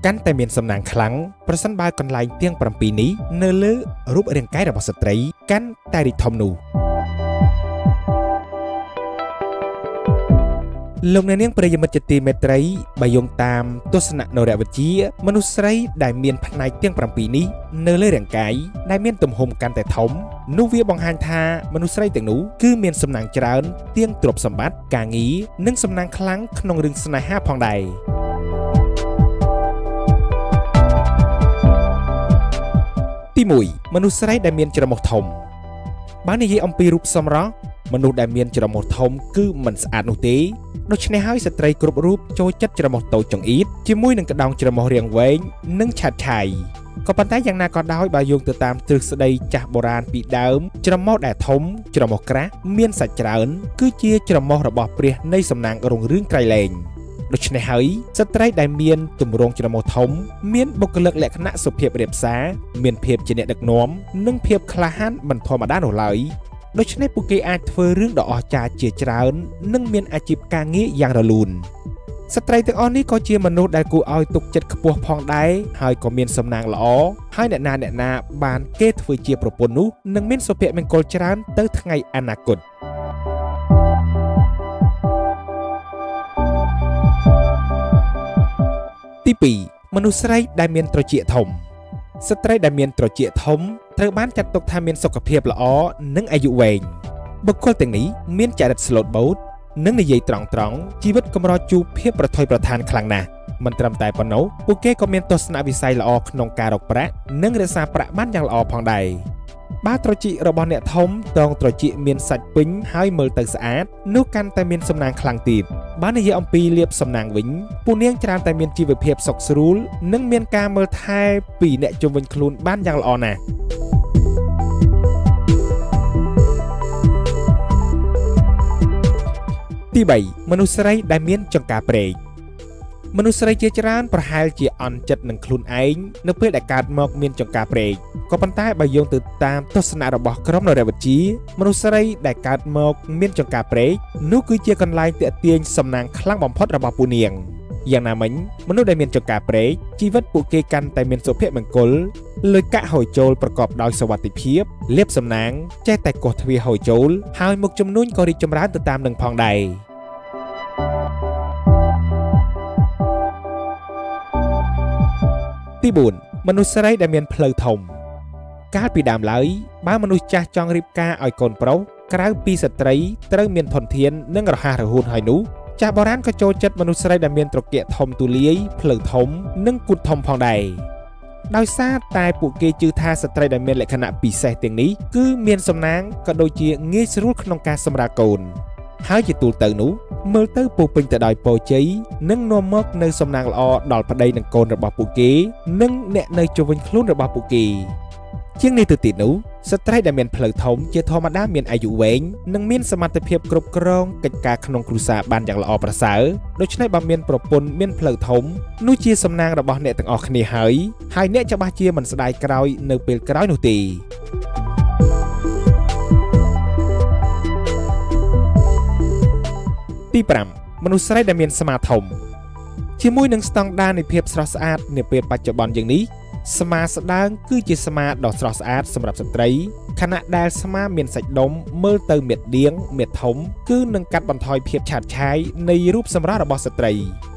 កាន់តែមានសំណាងខ្លាំងប្រសិនបើកន្លែងទាំង7នេះនៅលើរូបរាងកាយរបស់ស្ត្រីកាន់តែរីកធំនោះលោកអ្នកនាងប្រិយមិត្តជាទីមេត្រីបើយោងតាមទស្សនៈនរវិទ្យាមនុស្សស្រីដែលមានផ្នែកទាំង7នេះនៅលើរាងកាយដែលមានទំហំកាន់តែធំនោះវាបង្ហាញថាមនុស្សស្រីទាំងនោះគឺមានសំណាងច្រើនទាំងទ្រព្យសម្បត្តិការងារនិងសំណាងខ្លាំងក្នុងរឿងស្នេហាផងដែរទី1មនុស្សស្រីដែលមានច្រមុះធំបើនិយាយអំពីរូបសម្រស់មនុស្សដែលមានច្រមុះធំគឺមិនស្អាតនោះទេដូច្នេះហើយស្ត្រីគ្រប់រូបចូលចិត្តច្រមុះតូចចង្អៀតជាមួយនឹងក្តោងច្រមុះរាងវែងនិងឆាតឆាយក៏ប៉ុន្តែយ៉ាងណាក៏ដោយបើយោងទៅតាមទ្រឹស្ដីចាស់បុរាណពីដើមច្រមុះដែលធំច្រមុះក្រាស់មានសាច់ច្រើនគឺជាច្រមុះរបស់ព្រះនៃសំណាងរុងរឿងក្រៃលែងដូច្នេះហើយស្ត្រីដែលមានទម្រង់ច្រមុះធំមានបុគ្គលិកលក្ខណៈសុភាពរាបសារមានភាពជាអ្នកដឹកនាំនិងភាពក្លាហានមិនធម្មតានោះឡើយដូច្នេះពួកគេអាចធ្វើរឿងដ៏អស្ចារ្យជាច្រើននិងមានអាជីពការងារយ៉ាងរលូនស្ត្រីទាំងអស់នេះក៏ជាមនុស្សដែលគួរឲ្យទុកចិត្តខ្ពស់ផងដែរហើយក៏មានសំណាងល្អហើយអ្នកណាបានគេធ្វើជាប្រពន្ធនោះនឹងមានសុភមង្គលច្រើនទៅថ្ងៃអនាគតទី2មនុស្សស្រីដែលមានត្រចៀកធំស្ត្រីដែលមានត្រចៀកធំត្រូវបានចាត់ទុកថាមានសុខភាពល្អនិងអាយុវែងបុគ្គលទាំងនេះមានចរិតស្លូតបូតនិងនិយាយត្រង់ជីវិតកម្រជួបភាពប្រថុយប្រថានខ្លាំងណាស់មិនត្រឹមតែប៉ុណ្ណោះពួកគេក៏មានទស្សនវិស័យល្អក្នុងការរកប្រាក់និងរក្សាប្រាក់បានយ៉ាងល្អផងដែរបើត្រចៀករបស់អ្នកធំតងត្រចៀកមានសាច់ពេញហើយមើលទៅស្អាតនោះកាន់តែមានសំណាងខ្លាំងទៀតបើនិយាយអំពីលាភសំណាងវិញពួកនាងច្រើនតែមានជីវភាពសុខស្រួលនិងមានការមើលថែពីអ្នកជុំវិញខ្លួនបានយ៉ាងល្អណាស់ទី3មនុស្សស្រីដែលមានចង្ការព្រែកមនុស្សស្រីជាច្រើនប្រហែលជាអន់ចិត្តនឹងខ្លួនឯងនៅពេលដែលកើតមកមានចង្ការព្រែកក៏ប៉ុន្តែបើយោងទៅតាមទស្សនៈរបស់ក្រុមនរវិទ្យាមនុស្សស្រីដែលកើតមកមានចង្ការព្រែកនោះគឺជាកន្លែងទាក់ទាញសំណាងខ្លាំងបំផុតរបស់ពួកនាងយ៉ាងណាមិញមនុស្សដែលមានចង្ការព្រែកជីវិតពួកគេកាន់តែមានសុភមង្គលលុយកាក់ហូរចូលប្រកបដោយសុវត្ថិភាពលាភសំណាងចេះតែកោះទ្វារហូរចូលហើយមុខជំនួញក៏រីកចម្រើនទៅតាមនឹងផងដែរទី4មនុស្សស្រីដែលមានផ្លូវធំកាលពីដើមឡើយបើមនុស្សចាស់ចង់រៀបការឲ្យកូនប្រុសក្រៅពីស្ត្រីត្រូវមានធនធាននិងរហ័សរហួនហើយនោះចាស់បុរាណក៏ចូលចិត្តមនុស្សស្រីដែលមានត្រគាកធំទូលាយផ្លូវធំនិងគូទធំផងដែរដោយសារតែពួកគេជឿថាស្ត្រីដែលមានលក្ខណៈពិសេសទាំងនេះគឺមានសំណាងក៏ដូចជាងាយស្រួលក្នុងការសម្រាលកូនហើយជាទូទៅនោះមើលទៅពោពេញទៅដោយពរជ័យនិងនាំមកនៅសំណាងល្អដល់ប្តីនិងកូនរបស់ពួកគេនិងអ្នកនៅជុំវិញខ្លួនរបស់ពួកគេជាងនេះទៅទៀតនោះស្ត្រីដែលមានផ្លូវធំជាធម្មតាមានអាយុវែងនិងមានសមត្ថភាពគ្រប់គ្រងកិច្ចការក្នុងគ្រួសារបានយ៉ាងល្អប្រសើរដូច្នេះបើមានប្រពន្ធមានផ្លូវធំនោះជាសំណាងរបស់អ្នកទាំងអស់គ្នាហើយអ្នកច្បាស់ជាមិនស្ដាយក្រោយនៅពេលក្រោយនោះទេទី5មនុស្សស្រីដែលមានស្មាធំជាមួយនឹងស្តង់ដារនៃភាពស្រស់ស្អាតនាពេលបច្ចុប្បន្នយ៉ាងនេះស្មាស្ដើងគឺជាស្មាដ៏ស្រស់ស្អាតសម្រាប់ស្ត្រីខណៈដែលស្មាមានសាច់ដុំមើលទៅមាឌៀងមាឌធំគឺនឹងកាត់បន្ថយភាពឆាតឆាយនៃរូបសម្រស់របស់ស្ត្រី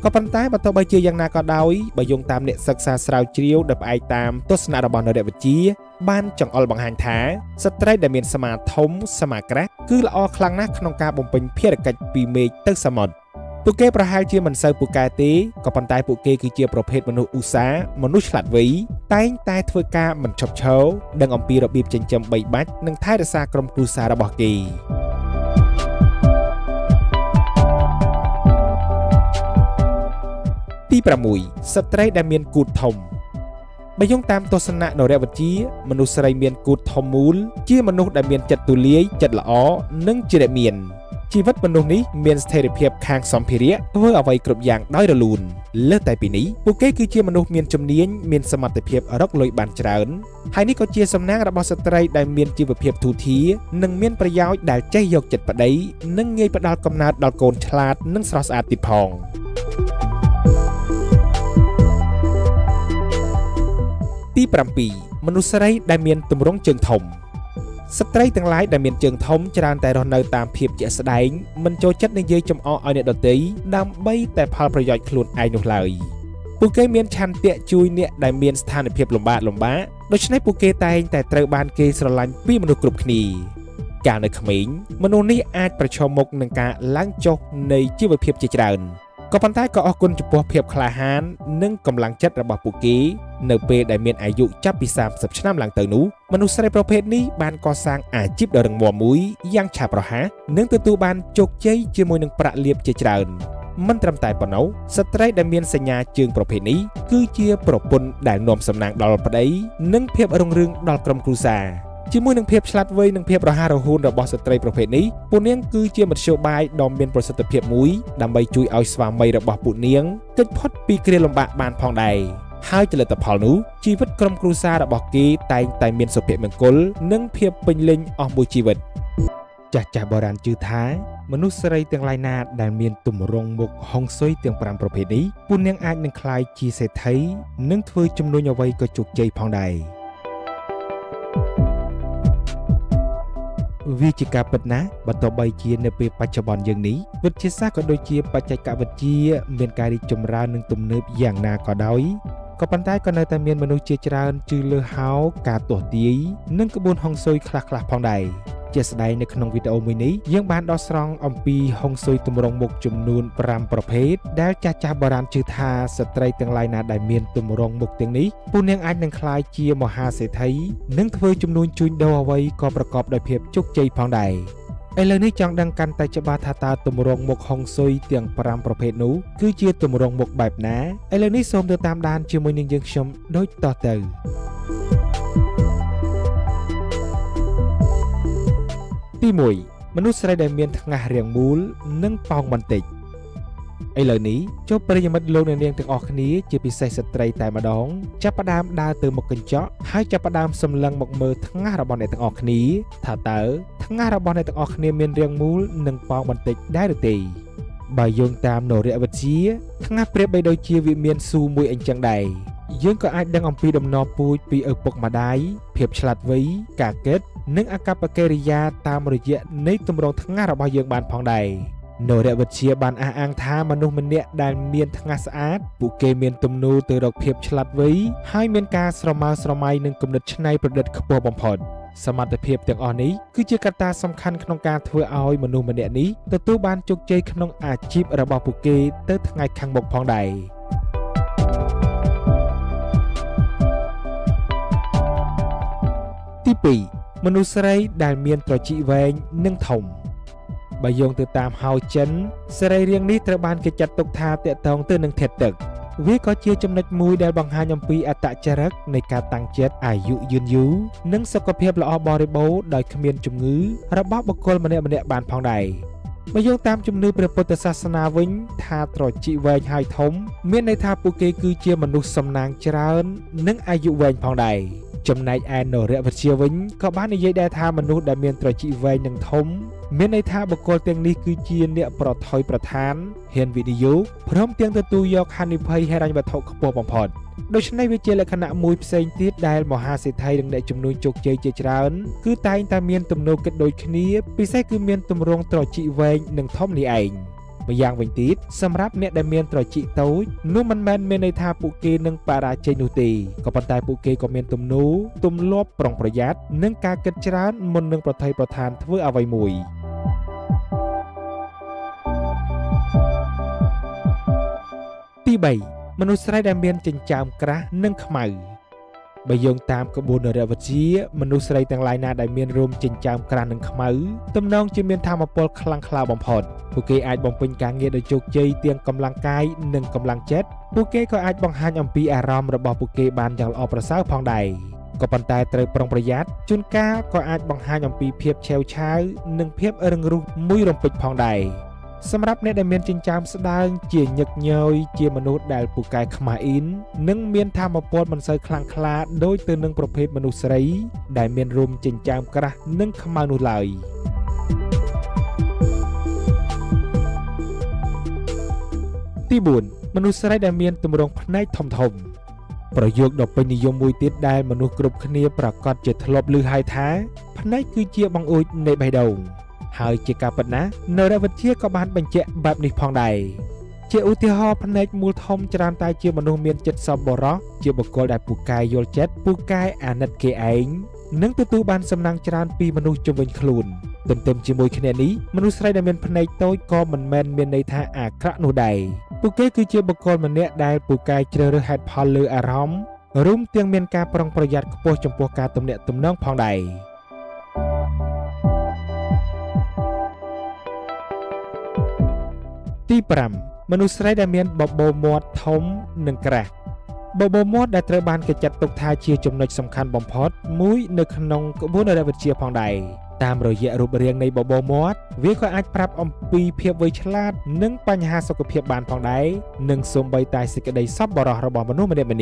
ក៏ប៉ុន្តែបើទោះបីជាយ៉ាងណាក៏ដោយបើយោងតាមអ្នកសិក្សាស្រាវជ្រាវដោយផ្អែកតាមទស្សនៈរបស់នរវិទ្យាបានចង្អុលបង្ហាញថាស្ត្រីដែលមានស្មាធំស្មាក្រាស់គឺល្អខ្លាំងណាស់ក្នុងការបំពេញភារកិច្ចពីមេឃទៅសមុទ្រពួកគេប្រហែលជាមិនសូវពូកែទេក៏ប៉ុន្តែពួកគេគឺជាប្រភេទមនុស្សឧស្សាហ៍មនុស្សឆ្លាតវៃតែងតែធ្វើការមិនឈប់ឈរដឹងអំពីរបៀបចិញ្ចឹមបីបាច់និងថែរក្សាក្រុមគ្រួសាររបស់គេទី6ស្ត្រីដែលមានគូទធំបើយោងតាមទស្សនៈនរវិទ្យាមនុស្សស្រីមានគូទធំមូលជាមនុស្សដែលមានចិត្តទូលាយចិត្តល្អនិងជាអ្នកមានជីវិតមនុស្សនេះមានស្ថិរភាពខាងសម្ភារៈធ្វើអ្វីគ្រប់យ៉ាងដោយរលូនលើសតែពីនេះពួកគេគឺជាមនុស្សមានជំនាញមានសមត្ថភាពរកលុយបានច្រើនហើយនេះក៏ជាសំណាងរបស់ស្ត្រីដែលមានជីវភាពធូរធារនិងមានប្រយោជន៍ដែលចេះយកចិត្តប្តីនិងងាយផ្ដល់កំណើតដល់កូនឆ្លាតនិងស្រស់ស្អាតទៀតផង ទី7មនុស្សស្រីដែលមានទម្រង់ជើងធំស្ត្រីទាំងឡាយដែលមានជើងធំច្រើនតែរស់នៅតាមភាពជាក់ស្ដែងមិនចូលចិត្តនិយាយចំអកឲ្យអ្នកដទៃដើម្បីតែផលប្រយោជន៍ខ្លួនឯងនោះឡើយពួកគេមានឆន្ទៈជួយអ្នកដែលមានស្ថានភាពលំបាកដូច្នេះពួកគេតែងតែត្រូវបានគេស្រឡាញ់ពីមនុស្សគ្រប់គ្នាកាលនៅក្មេងមនុស្សនេះអាចប្រឈមមុខនឹងការឡើងចុះនៃជីវភាពជាច្រើនក៏ប៉ុន្តែក៏អរគុណចំពោះភាពក្លាហាននិងកម្លាំងចិត្តរបស់ពួកគេនៅពេលដែលមានអាយុចាប់ពី30ឆ្នាំឡើងទៅនោះមនុស្សស្រីប្រភេទនេះបានកសាងអាជីពដ៏រឹងមាំមួយយ៉ាងឆាប់រហ័សនិងទទួលបានជោគជ័យជាមួយនឹងប្រាក់លាភជាច្រើនមិនត្រឹមតែប៉ុណ្ណោះស្ត្រីដែលមានសញ្ញាជើងប្រភេទនេះគឺជាប្រពន្ធដែលនាំសំណាងដល់ប្តីនិងភាពរុងរឿងដល់ក្រុមគ្រួសារជាមួយនឹងភាពឆ្លាតវៃនិងភាពរហ័សរហួនរបស់ស្ត្រីប្រភេទនេះពួកនាងគឺជាមធ្យោបាយដ៏មានប្រសិទ្ធភាពមួយដើម្បីជួយឲ្យស្វាមីរបស់ពួកនាងគេចផុតពីគ្រាលំបាកបានផងដែរហើយជាលទ្ធផលនោះជីវិតក្រុមគ្រួសាររបស់គេតែងតែមានសុភមង្គលនិងភាពពេញលេញអស់មួយជីវិតចាស់បុរាណជឿថាមនុស្សស្រីទាំងឡាយណាដែលមានទម្រង់មុខហុងស៊ុយទាំង5ប្រភេទនេះពួកនាងអាចនឹងក្លាយជាសេដ្ឋីនិងធ្វើជំនួញអ្វីក៏ជោគជ័យផងដែរវាជាការពិតណាស់បើទោះបីជានៅពេលបច្ចុប្បន្នយើងនេះវិទ្យាសាស្ត្រក៏ដូចជាបច្ចេកវិទ្យាមានការរីកចម្រើននិងទំនើបយ៉ាងណាក៏ដោយក៏ប៉ុន្តែក៏នៅតែមានមនុស្សជាច្រើនជឿលើហោការទស្សន៍ទាយនិងក្បួនហុងស៊ុយខ្លះៗផងដែរជាស្ដែងនៅក្នុងវីដេអូមួយនេះយើងបានដកស្រង់អំពីហុងស៊ុយទម្រង់មុខចំនួន5ប្រភេទដែលចាស់បុរាណជឿថាស្ត្រីទាំងឡាយណាដែលមានទម្រង់មុខទាំងនេះពួកនាងអាចនឹងក្លាយជាមហាសេដ្ឋីនិងធ្វើជំនួញជួញដូរអ្វីក៏ប្រកបដោយភាពជោគជ័យផងដែរឥឡូវនេះចង់ដឹងកាន់តែច្បាស់ថាតើទម្រង់មុខហុងស៊ុយទាំង5ប្រភេទនោះគឺជាទម្រង់មុខបែបណាឥឡូវនេះសូមទៅតាមដានជាមួយនឹងយើងខ្ញុំដូចតទៅទី1មនុស្សស្រីដែលមានថ្ងាសរាងមូលនិងប៉ោងបន្តិចឥឡូវនេះជួបប្រិយមិត្តលោកអ្នកនាងទាំងអស់គ្នាជាពិសេសស្ត្រីតែម្ដងចាប់ផ្ដើមដើរទៅមុខកញ្ចក់ហើយចាប់ផ្ដើមសម្លឹងមកមើលថ្ងាសរបស់អ្នកទាំងអស់គ្នាថាតើថ្ងាសរបស់អ្នកទាំងអស់គ្នាមានរាងមូលនិងប៉ោងបន្តិចដែរឬទេបើយោងតាមនរវិទ្យាថ្ងាសប្រៀបបីដូចជាវាមានស៊ូមួយអញ្ចឹងដែរយើងក៏អាចដឹងអំពីដំណពូជពីឪពុកម្ដាយភាពឆ្លាតវៃការគិតនិងអាកប្បកិរិយាតាមរយៈនៃទម្រង់ថ្ងាសរបស់យើងបានផងដែរនរវិទ្យាបានអះអាងថាមនុស្សម្នាក់ដែលមានថ្ងាសស្អាតពួកគេមានទំនោរទៅរកភាពឆ្លាតវៃហើយមានការស្រមើស្រមៃនិងគំនិតច្នៃប្រឌិតខ្ពស់បំផុតសមត្ថភាពទាំងអស់នេះគឺជាកត្តាសំខាន់ក្នុងការធ្វើឲ្យមនុស្សម្នាក់នេះទទួលបានជោគជ័យក្នុងអាជីពរបស់ពួកគេទៅថ្ងៃខាងមុខផងដែរទី2មនុស្សស្រីដែលមានត្រចៀកវែងនិងធំបើយោងទៅតាមហៅចិនសរីរាង្គនេះត្រូវបានគេចាត់ទុកថាទាក់ទងទៅនឹងធាតុទឹកវាក៏ជាចំណុចមួយដែលបង្ហាញអំពីអត្តចរិតនៃការតាំងចិត្តអាយុយឺនយូរនិងសុខភាពល្អបរិបូរណ៍ដោយគ្មានជំងឺរបស់បុគ្គលម្នាក់ៗបានផងដែរបើយោងតាមជំនឿព្រះពុទ្ធសាសនាវិញថាត្រចៀកវែងហើយធំមានន័យថាពួកគេគឺជាមនុស្សសំណាងច្រើននិងអាយុវែងផងដែរចំណែកឯនរវិទ្យាវិញក៏បាននិយាយដែរថាមនុស្សដែលមានត្រចៀកវែងនិងធំមានន័យថាបុគ្គលទាំងនេះគឺជាអ្នកប្រថុយប្រឋានហ៊ានវិនិយោគព្រមទាំងទទួលយកហានិភ័យហិរញ្ញវត្ថុខ្ពស់បំផុតដូច្នេះវាជាលក្ខណៈមួយផ្សេងទៀតដែលមហាសេដ្ឋីនិងអ្នកជំនួញជោគជ័យជាច្រើនគឺតែងតែមានទំនោរគិតដូចគ្នាពិសេសគឺមានទម្រង់ត្រចៀកវែងនិងធំនេះឯងម្យ៉ាងវិញទៀតសម្រាប់អ្នកដែលមានត្រចៀកតូចនោះមិនមែនមានន័យថាពួកគេនឹងបរាជ័យនោះទេក៏ប៉ុន្តែពួកគេក៏មានទំនោរទម្លាប់ប្រុងប្រយ័ត្ននិងការគិតច្រើនមុននឹងប្រថុយប្រឋានធ្វើអ្វីមួយទី3មនុស្សស្រីដែលមានចិញ្ចើមក្រាស់និងខ្មៅបើយោងតាមក្បួននរវិទ្យាមនុស្សស្រីទាំងឡាយណាដែលមានរោមចិញ្ចើមក្រាស់និងខ្មៅទំនងជាមានថាមពលខ្លាំងក្លាបំផុតពួកគេអាចបំពេញការងារដោយជោគជ័យទាំងកម្លាំងកាយនិងកម្លាំងចិត្តពួកគេក៏អាចបង្ហាញអំពីអារម្មណ៍របស់ពួកគេបានយ៉ាងល្អប្រសើរផងដែរក៏ប៉ុន្តែត្រូវប្រុងប្រយ័ត្នជួនកាលក៏អាចបង្ហាញអំពីភាពឆេវឆាវនិងភាពរឹងរូសមួយរំពេចផងដែរសម្រាប់អ្នកដែលមានចិញ្ចើមស្ដើងជាញឹកញយជាមនុស្សដែលពូកែខ្មាស់អ៊ីននិងមានថាមពលមិនសូវខ្លាំងក្លាដូចទៅនឹងប្រភេទមនុស្សស្រីដែលមានរោមចិញ្ចើមក្រាស់និងខ្មៅនោះឡើយទី4មនុស្សស្រីដែលមានទម្រង់ភ្នែកធំ ប្រយោគដ៏ពេញនិយមមួយទៀតដែលមនុស្សគ្រប់គ្នាប្រកាសជាធ្លាប់ឮហើយថាភ្នែកគឺជាបង្អួចនៃបេះដូងហើយជាការពិតណាស់នៅរវិទ្យាក៏បានបញ្ជាក់បែបនេះផងដែរជាឧទាហរណ៍ភ្នែកមូលធំច្រើនតែជាមនុស្សមានចិត្តសប្បុរសជាបុគ្គលដែលពូកែយល់ចិត្តពូកែអាណិតគេឯងនិងទទួលបានសំណាងច្រើនពីមនុស្សជុំវិញខ្លួនទន្ទឹមជាមួយគ្នានេះមនុស្សស្រីដែលមានភ្នែកតូចក៏មិនមែនមានន័យថាអាក្រក់នោះដែរពួកគេគឺជាបុគ្គលម្នាក់ដែលពូកែជ្រើសរើសហេតុផលលើអារម្មណ៍រួមទាំងមានការប្រុងប្រយ័ត្នខ្ពស់ចំពោះការទំនាក់ទំនងផងដែរទី5មនុស្សស្រីដែលមានបបូរមាត់ធំនិងក្រាស់បបូរមាត់ដែលត្រូវបានគេចាត់ទុកថាជាចំណុចសំខាន់បំផុតមួយនៅក្នុងក្បួនរវិទ្យាផងដែរតាមរយៈរូបរាងនៃបបូរមាត់វាក៏អាចប្រាប់អំពីភាពវៃឆ្លាតនិងបញ្ហាសុខភាពបានផងដែរនិងសូម្បីតែសេចក្តីសប្បុរសរបស់មនុស្សម្នាក់ៗ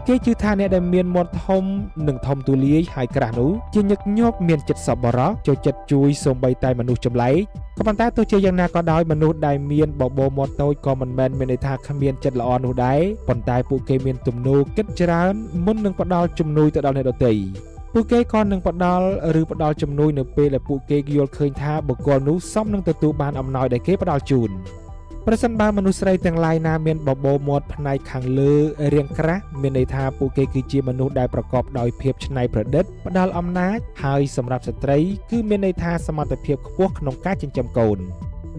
គេជឿថាអ្នកដែលមានមាត់ធំនិងធំទូលាយហើយក្រាស់នោះជាញឹកញាប់មានចិត្តសប្បុរសចូលចិត្តជួយសូម្បីតែមនុស្សចម្លែកក៏ប៉ុន្តែទោះជាយ៉ាងណាក៏ដោយមនុស្សដែលមានបបូរមាត់តូចក៏មិនមែនមានន័យថាគ្មានចិត្តល្អនោះដែរប៉ុន្តែពួកគេមានទំនោរគិតច្រើនមុននឹងផ្ដល់ជំនួយទៅដល់អ្នកដទៃពួកគេក៏នឹងផ្ដល់ជំនួយនៅពេលដែលពួកគេយល់ឃើញថាបុគ្គលនោះសមនឹងទទួលបានអំណោយដែលគេផ្ដល់ជូនប្រសិនបើមនុស្សស្រីទាំងឡាយណាមានបបូរមាត់ផ្នែកខាងលើរាងក្រាស់មានន័យថាពួកគេគឺជាមនុស្សដែលប្រកបដោយភាពច្នៃប្រឌិតផ្ដល់អំណាចហើយសម្រាប់ស្ត្រីគឺមានន័យថាសមត្ថភាពខ្ពស់ក្នុងការចិញ្ចឹមកូន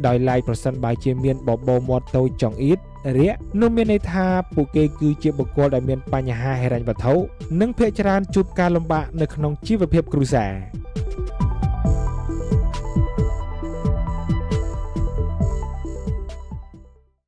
ដោយឡែកប្រសិនបើជាមានបបូរមាត់តូចចង្អៀតរាក់នោះមានន័យថាពួកគេគឺជាបុគ្គលដែលមានបញ្ហាហិរញ្ញវត្ថុនិងភាគច្រើនជួបការលំបាកនៅក្នុងជីវភាពគ្រួសារ